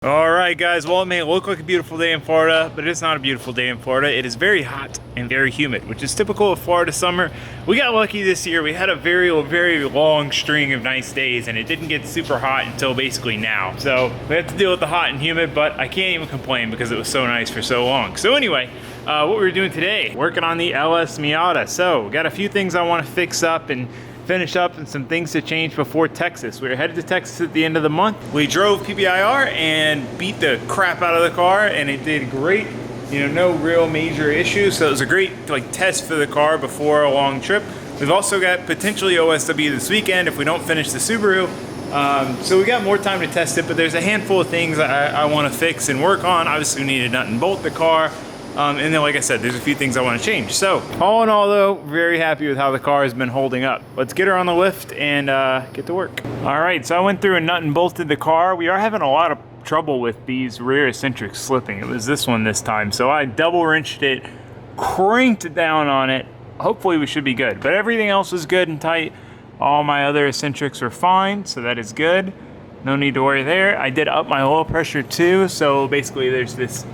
All right, guys, well, it may look like a beautiful day in Florida, but it's not a beautiful day in Florida. It is very hot and very humid, which is typical of Florida summer. We got lucky this year. We had a very long string of nice days, and it didn't get super hot until basically now. So we have to deal with the hot and humid, but I can't even complain because it was so nice for so long. So anyway, what we're doing today, working on the LS Miata. So got a few things I want to fix up and finish up and some things to change before Texas. We were headed to Texas at the end of the month. We drove PBIR and beat the crap out of the car, and it did great. You know, no real major issues. So it was a great test for the car before a long trip. We've also got potentially OSW this weekend if we don't finish the Subaru. So we got more time to test it, but there's a handful of things I want to fix and work on. Obviously we need to nut and bolt the car. And then, like I said, there's a few things I want to change. So, all in all, though, very happy with how the car has been holding up. Let's get her on the lift and get to work. All right, so I went through and nut and bolted the car. We are having a lot of trouble with these rear eccentrics slipping. It was this one this time. So I double wrenched it, cranked down on it. Hopefully we should be good. But everything else was good and tight. All my other eccentrics are fine, so that is good. No need to worry there. I did up my oil pressure too. So basically there's this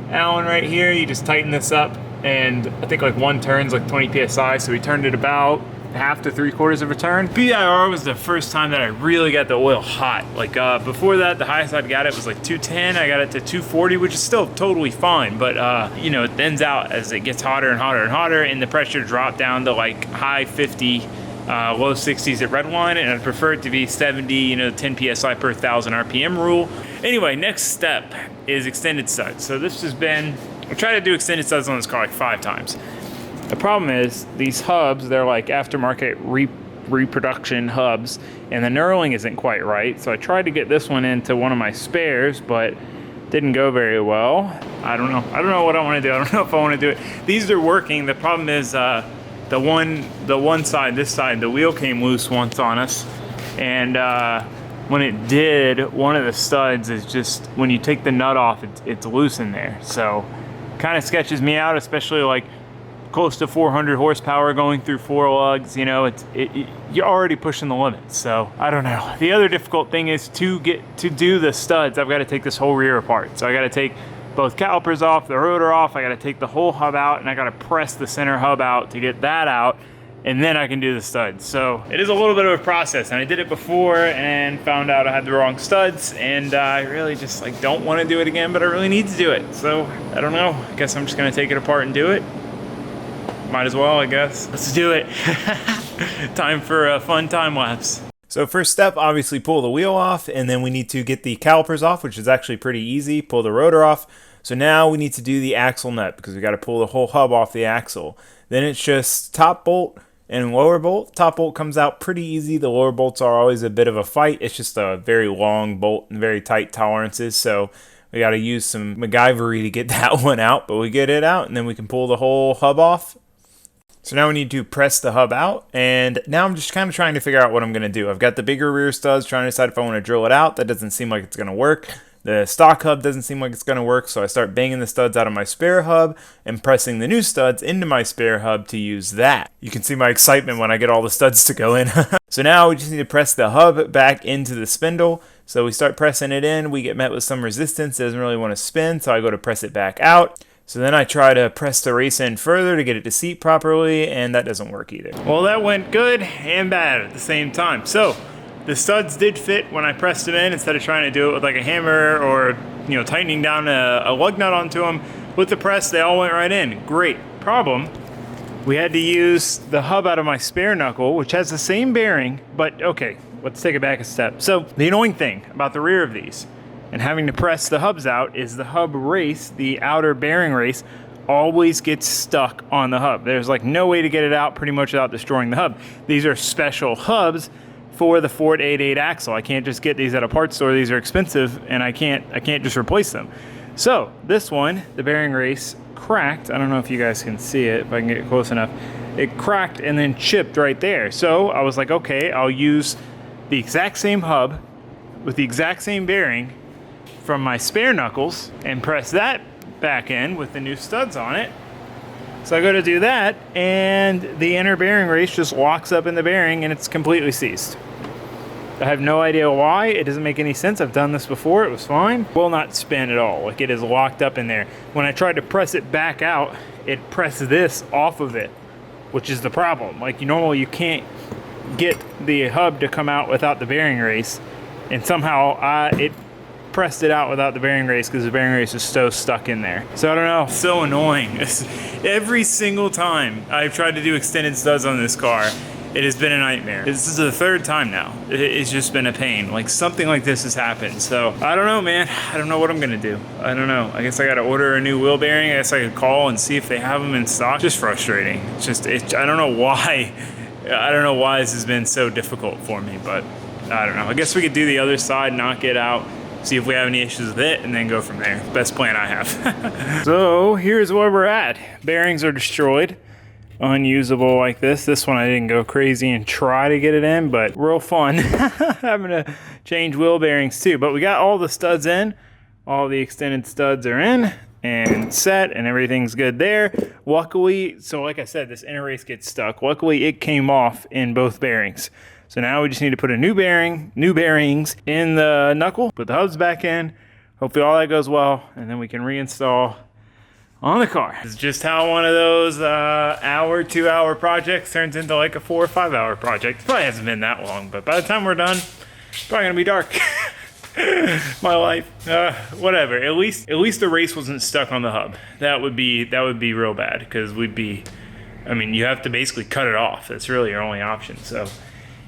Allen right here. You just tighten this up, and I think like one turn's like 20 psi, so we turned it about half to 3/4 of a turn. PIR was the first time that I really got the oil hot. Like before that, the highest I'd got it was like 210. I got it to 240, which is still totally fine, but you know, it thins out as it gets hotter and hotter and hotter, and the pressure dropped down to like high 50, low 60s at redline, and I'd prefer it to be 70, you know, 10 psi per 1,000 RPM rule. Anyway, next step is extended studs. So this has been, I tried to do extended studs on this car like 5 times. The problem is these hubs, they're like aftermarket reproduction hubs, and the knurling isn't quite right. So I tried to get this one into one of my spares, but didn't go very well. I don't know what I want to do. I don't know if I want to do it. These are working. The problem is the one side, this side, the wheel came loose once on us, and when it did, one of the studs is just, when you take the nut off, it's loose in there. So kind of sketches me out, especially like close to 400 horsepower going through 4 lugs. You know, you're already pushing the limits. So I don't know. The other difficult thing is to do the studs, I've got to take this whole rear apart. So I got to take both calipers off, the rotor off, I got to take the whole hub out, and I got to press the center hub out to get that out, and then I can do the studs. So it is a little bit of a process, and I did it before and found out I had the wrong studs, and I really just like don't want to do it again, but I really need to do it. So I don't know, I guess I'm just gonna take it apart and do it. Might as well, I guess. Let's do it. Time for a fun time lapse. So first step, obviously pull the wheel off, and then we need to get the calipers off, which is actually pretty easy. Pull the rotor off. So now we need to do the axle nut, because we got to pull the whole hub off the axle. Then it's just top bolt and lower bolt. Top bolt comes out pretty easy. The lower bolts are always a bit of a fight. It's just a very long bolt and very tight tolerances. So we got to use some MacGyvery to get that one out, but we get it out, and then we can pull the whole hub off. So now we need to press the hub out, and now I'm just kind of trying to figure out what I'm going to do. I've got the bigger rear studs, trying to decide if I want to drill it out. That doesn't seem like it's going to work. The stock hub doesn't seem like it's going to work, so I start banging the studs out of my spare hub and pressing the new studs into my spare hub to use that. You can see my excitement when I get all the studs to go in. So now we just need to press the hub back into the spindle. So we start pressing it in. We get met with some resistance. It doesn't really want to spin, so I go to press it back out. So then I try to press the race in further to get it to seat properly, and that doesn't work either. Well, that went good and bad at the same time. So the studs did fit when I pressed them in, instead of trying to do it with like a hammer or, you know, tightening down a lug nut onto them. With the press, they all went right in. Great. Problem, we had to use the hub out of my spare knuckle, which has the same bearing, but okay, let's take it back a step. So the annoying thing about the rear of these and having to press the hubs out is the hub race, the outer bearing race, always gets stuck on the hub. There's like no way to get it out pretty much without destroying the hub. These are special hubs for the Ford 88 axle. I can't just get these at a parts store. These are expensive, and I can't just replace them. So this one, the bearing race, cracked. I don't know if you guys can see it, if I can get close enough. It cracked and then chipped right there. So I was like, okay, I'll use the exact same hub with the exact same bearing from my spare knuckles and press that back in with the new studs on it. So I go to do that, and the inner bearing race just locks up in the bearing, and it's completely seized. I have no idea why. It doesn't make any sense. I've done this before. It was fine. Will not spin at all. Like, it is locked up in there. When I tried to press it back out, it pressed this off of it, which is the problem. Like, normally you can't get the hub to come out without the bearing race, and somehow it pressed it out without the bearing race because the bearing race is so stuck in there. So I don't know. So annoying. Every single time I've tried to do extended studs on this car, it has been a nightmare. This is the third time now. It's just been a pain. Like, something like this has happened. So I don't know, man. I don't know what I'm gonna do. I don't know. I guess I gotta order a new wheel bearing. I guess I could call and see if they have them in stock. Just frustrating. I don't know why. I don't know why this has been so difficult for me, but I don't know. I guess we could do the other side, knock it out, see if we have any issues with it, and then go from there. Best plan I have. So here's where we're at. Bearings are destroyed. Unusable like this. This one I didn't go crazy and try to get it in, but real fun having to change wheel bearings too. But we got all the studs in. All the extended studs are in and set, and everything's good there. Luckily, so like I said, this inner race gets stuck. Luckily, it came off in both bearings. So now we just need to put a new bearings in the knuckle, put the hubs back in. Hopefully all that goes well, and then we can reinstall on the car. It's just how one of those hour, 2 hour projects turns into like a 4 or 5 hour project. Probably hasn't been that long, but by the time we're done, it's probably gonna be dark. My life, whatever. At least the race wasn't stuck on the hub. That would be real bad, because I mean, you have to basically cut it off. That's really your only option. So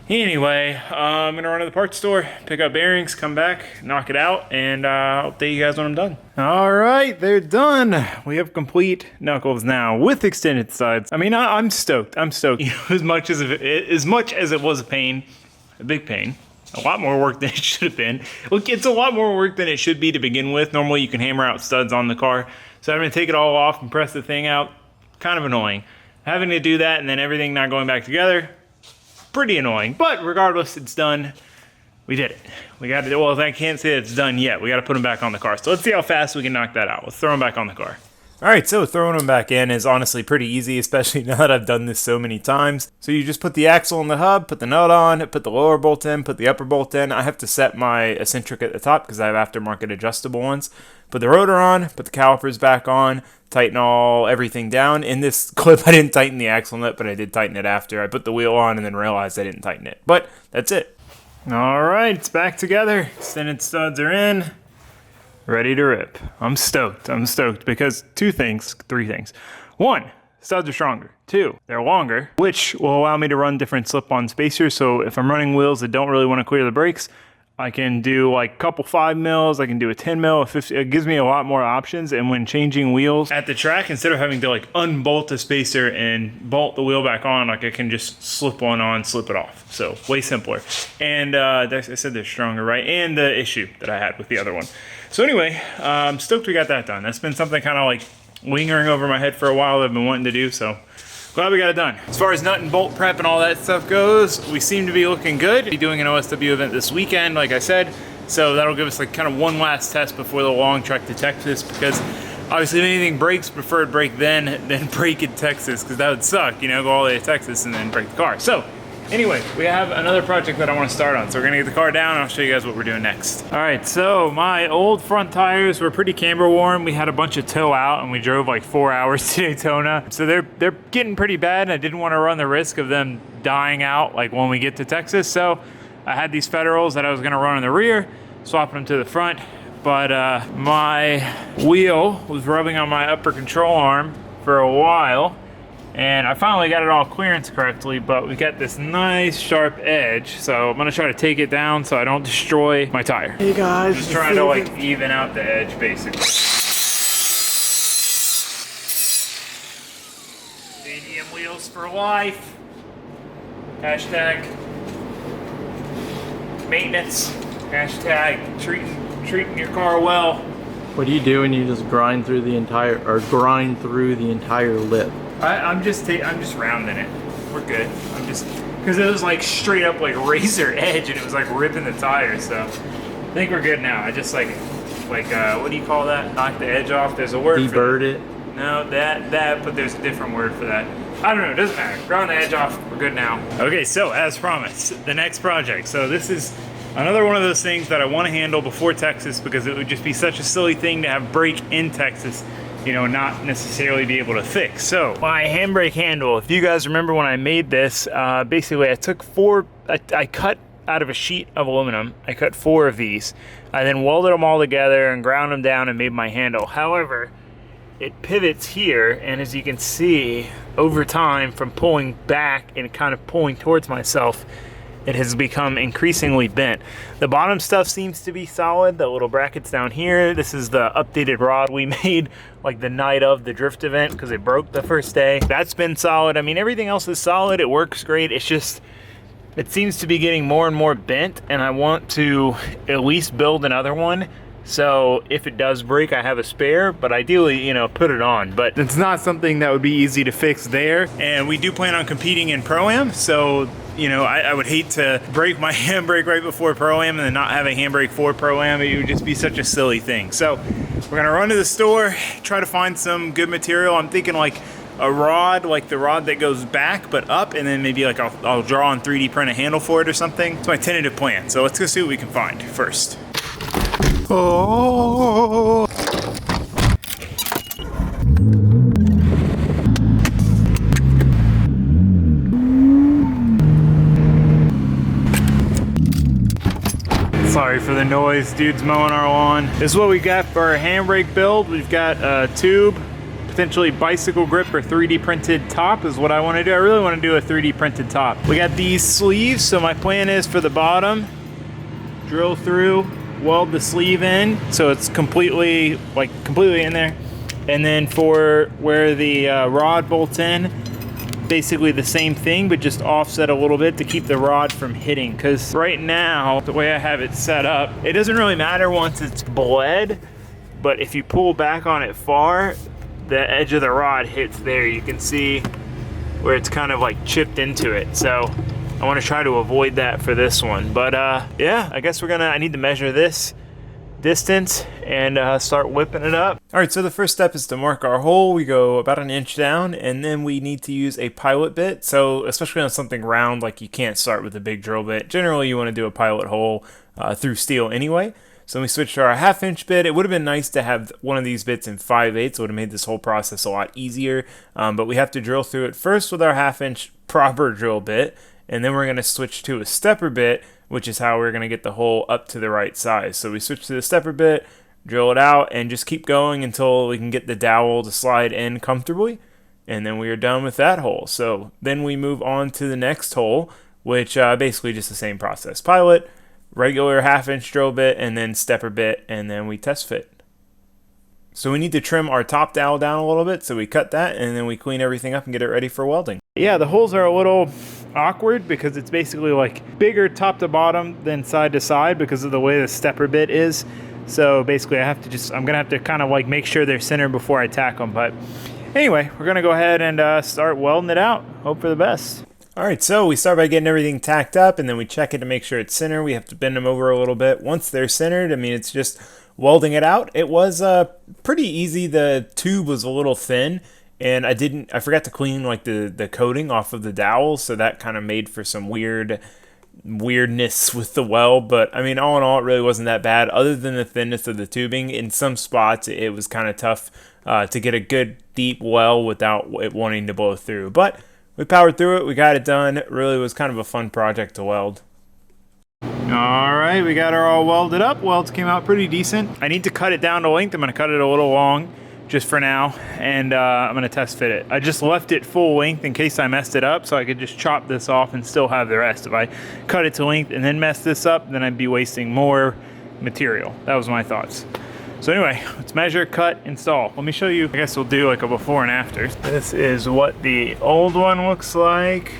anyway, I'm gonna run to the parts store, pick up bearings, come back, knock it out, and I'll update you guys when I'm done. All right, they're done. We have complete knuckles now with extended sides. I mean, I'm stoked. I'm stoked. You know, as much as it was a pain, a big pain, a lot more work than it should have been. Look, it's a lot more work than it should be to begin with. Normally, you can hammer out studs on the car, so I'm gonna take it all off and press the thing out. Kind of annoying. Having to do that and then everything not going back together, pretty annoying. But regardless, it's done. We did it. We got to, well, I can't say it's done yet. We got to put them back on the car. So let's see how fast we can knock that out. Let's throw them back on the car. All right, so throwing them back in is honestly pretty easy, especially now that I've done this so many times. So you just put the axle in the hub, put the nut on, put the lower bolt in, put the upper bolt in. I have to set my eccentric at the top because I have aftermarket adjustable ones. Put the rotor on, put the calipers back on, tighten everything down. In this clip, I didn't tighten the axle nut, but I did tighten it after. I put the wheel on and then realized I didn't tighten it. But that's it. All right, it's back together. Extended studs are in. Ready to rip. I'm stoked because three things. One, studs are stronger. Two, they're longer, which will allow me to run different slip-on spacers. So if I'm running wheels that don't really want to clear the brakes, I can do like a couple 5 mils, I can do a 10 mil, a 50, it gives me a lot more options. And when changing wheels at the track, instead of having to like unbolt a spacer and bolt the wheel back on, like I can just slip one on, slip it off. So way simpler. And I said they're stronger, right? And the issue that I had with the other one. So anyway, I'm stoked we got that done. That's been something kind of like lingering over my head for a while that I've been wanting to do, so glad we got it done. As far as nut and bolt prep and all that stuff goes, we seem to be looking good. We'll be doing an OSW event this weekend, like I said, so that'll give us like kind of one last test before the long trek to Texas, because obviously if anything breaks, preferred break then break in Texas, because that would suck, you know, go all the way to Texas and then break the car. So anyway, we have another project that I want to start on. So we're going to get the car down and I'll show you guys what we're doing next. All right, so my old front tires were pretty camber worn. We had a bunch of tow out and we drove like 4 hours to Daytona. So they're getting pretty bad, and I didn't want to run the risk of them dying out like when we get to Texas. So I had these Federals that I was going to run in the rear, swapping them to the front. But my wheel was rubbing on my upper control arm for a while. And I finally got it all clearance correctly, but we got this nice sharp edge. So I'm gonna try to take it down so I don't destroy my tire. Hey guys. Just trying to like even out the edge basically. Stadium wheels for life. Hashtag maintenance. Hashtag treating your car well. What do you do when you just grind through the entire lip? I'm just rounding it. We're good. Because it was like straight up like razor edge and it was like ripping the tires. So I think we're good now. I just like what do you call that? Knock the edge off. There's a word Debird for it. No, that, but there's a different word for that. I don't know, it doesn't matter. Ground the edge off, we're good now. Okay, so as promised, the next project. So this is another one of those things that I want to handle before Texas because it would just be such a silly thing to have brake in Texas, you know, not necessarily be able to fix. So my handbrake handle, if you guys remember when I made this, basically I took I cut out of a sheet of aluminum, I cut 4 of these. I then welded them all together and ground them down and made my handle. However, it pivots here, and as you can see, over time from pulling back and kind of pulling towards myself, it has become increasingly bent. The bottom stuff seems to be solid, the little brackets down here. This is the updated rod we made like the night of the drift event because it broke the first day. That's been solid. I mean, everything else is solid, it works great. It's just, it seems to be getting more and more bent, and I want to at least build another one. So if it does break, I have a spare, but ideally, you know, put it on. But it's not something that would be easy to fix there. And we do plan on competing in Pro-Am. So, you know, I would hate to break my handbrake right before Pro-Am and then not have a handbrake for Pro-Am. It would just be such a silly thing. So we're gonna run to the store, try to find some good material. I'm thinking like a rod, like the rod that goes back but up, and then maybe like I'll draw and 3D print a handle for it or something. It's my tentative plan. So let's go see what we can find first. Oh. Sorry for the noise, dude's mowing our lawn. This is what we got for our handbrake build. We've got a tube, potentially bicycle grip or 3D printed top is what I want to do. I really want to do a 3D printed top. We got these sleeves, so my plan is for the bottom, drill through, weld the sleeve in so it's completely in there, and then for where the rod bolts in, basically the same thing but just offset a little bit to keep the rod from hitting, because right now the way I have it set up, it doesn't really matter once it's bled, but if you pull back on it far, the edge of the rod hits there. You can see where it's kind of like chipped into it, so I want to try to avoid that for this one. But yeah, I guess I need to measure this distance and start whipping it up. All right, so the first step is to mark our hole. We go about 1 inch down, and then we need to use a pilot bit. So especially on something round, like you can't start with a big drill bit. Generally, you want to do a pilot hole through steel anyway. So we switched to our 1/2 inch bit. It would have been nice to have one of these bits in 5/8. It would have made this whole process a lot easier. But we have to drill through it first with our 1/2 inch proper drill bit, and then we're going to switch to a stepper bit, which is how we're going to get the hole up to the right size. So we switch to the stepper bit, drill it out, and just keep going until we can get the dowel to slide in comfortably, and then we are done with that hole. So then we move on to the next hole, which basically just the same process. Pilot, regular 1/2 inch drill bit, and then stepper bit, and then we test fit. So we need to trim our top dowel down a little bit, so we cut that, and then we clean everything up and get it ready for welding. Yeah, the holes are a little awkward because it's basically like bigger top to bottom than side to side because of the way the stepper bit is. So basically I'm gonna have to kind of like make sure they're centered before I tack them. But anyway, we're gonna go ahead and start welding it out. Hope for the best. All right, so we start by getting everything tacked up, and then we check it to make sure it's centered. We have to bend them over a little bit. Once they're centered, I mean, it's just welding it out. It was pretty easy. The tube was a little thin, and I forgot to clean like the coating off of the dowel, so that kind of made for some weirdness with the weld. But I mean, all in all, it really wasn't that bad, other than the thinness of the tubing. In some spots, it was kind of tough to get a good deep weld without it wanting to blow through. But we powered through it. We got it done. It really was kind of a fun project to weld. All right, we got her all welded up. Welds came out pretty decent. I need to cut it down to length. I'm gonna cut it a little long just for now, and I'm gonna test fit it. I just left it full length in case I messed it up, so I could just chop this off and still have the rest. If I cut it to length and then mess this up, then I'd be wasting more material. That was my thoughts. So anyway, let's measure, cut, install. Let me show you, I guess we'll do like a before and after. This is what the old one looks like.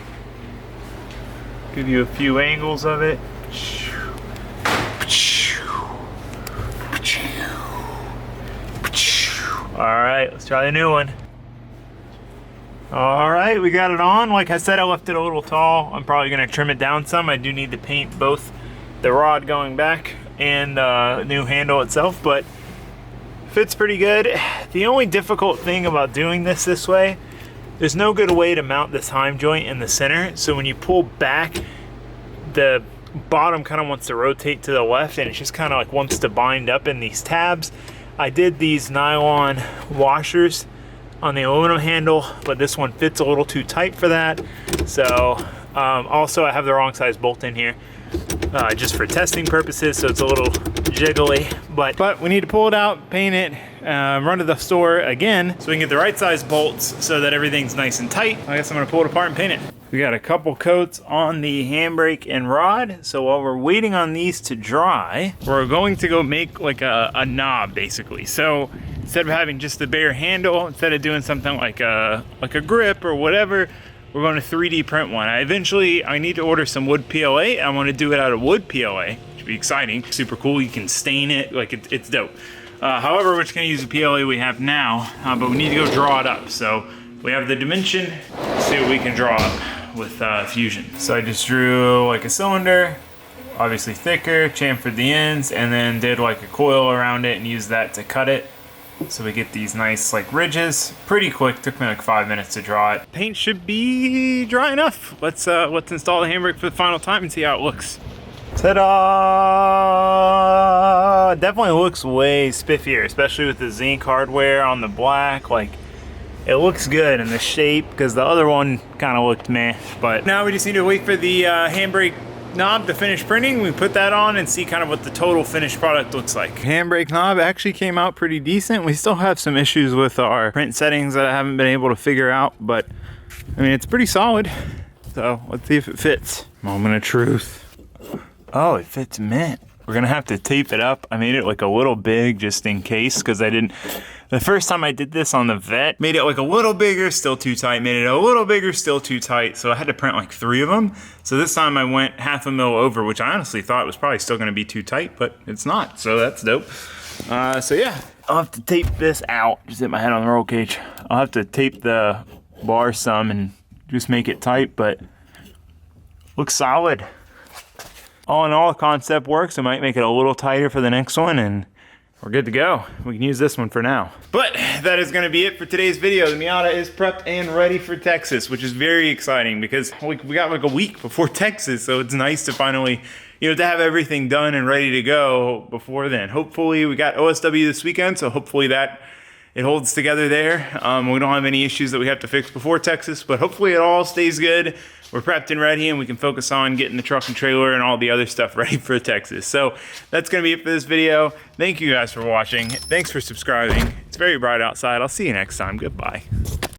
Give you a few angles of it. All right, let's try the new one. All right, we got it on. Like I said, I left it a little tall. I'm probably gonna trim it down some. I do need to paint both the rod going back and the new handle itself, but fits pretty good. The only difficult thing about doing this way there's no good way to mount this heim joint in the center. So when you pull back, the bottom kind of wants to rotate to the left, and it just kind of like wants to bind up in these tabs. I did these nylon washers on the aluminum handle, but this one fits a little too tight for that. So also I have the wrong size bolt in here just for testing purposes, so it's a little jiggly, but we need to pull it out, paint it, run to the store again so we can get the right size bolts so that everything's nice and tight. I guess I'm gonna pull it apart and paint it. We got a couple coats on the handbrake and rod, so while we're waiting on these to dry, we're going to go make like a knob basically. So instead of having just the bare handle, instead of doing something like a grip or whatever, we're going to 3D print one. I need to order some wood PLA. I want to do it out of wood PLA, which would be exciting, super cool. You can stain it, like it's dope. However, we're just gonna use the PLA we have now, but we need to go draw it up. So we have the dimension, let's see what we can draw up with Fusion. So I just drew like a cylinder, obviously thicker, chamfered the ends, and then did like a coil around it and used that to cut it. So we get these nice like ridges. Pretty quick, took me like 5 minutes to draw it. Paint should be dry enough. Let's install the handbrake for the final time and see how it looks. Ta-da! Definitely looks way spiffier, especially with the zinc hardware on the black. Like, it looks good in the shape, because the other one kind of looked meh. But now we just need to wait for the handbrake knob to finish printing. We put that on and see kind of what the total finished product looks like. Handbrake knob actually came out pretty decent. We still have some issues with our print settings that I haven't been able to figure out, but I mean, it's pretty solid. So let's see if it fits. Moment of truth. Oh, it fits mint. We're gonna have to tape it up. I made it like a little big just in case, because the first time I did this on the vet, made it like a little bigger, still too tight, made it a little bigger, still too tight. So I had to print like 3 of them. So this time I went 1/2 mil over, which I honestly thought was probably still gonna be too tight, but it's not, so that's dope. So yeah, I'll have to tape this out. Just hit my head on the roll cage. I'll have to tape the bar some and just make it tight, but looks solid. All in all, the concept works. I might make it a little tighter for the next one, and we're good to go. We can use this one for now. But that is gonna be it for today's video. The Miata is prepped and ready for Texas, which is very exciting because we got like a week before Texas, so it's nice to finally, to have everything done and ready to go before then. Hopefully, we got OSW this weekend, so hopefully that it holds together there. We don't have any issues that we have to fix before Texas, but hopefully it all stays good. We're prepped and ready, and we can focus on getting the truck and trailer and all the other stuff ready for Texas. So that's gonna be it for this video. Thank you guys for watching. Thanks for subscribing. It's very bright outside. I'll see you next time. Goodbye.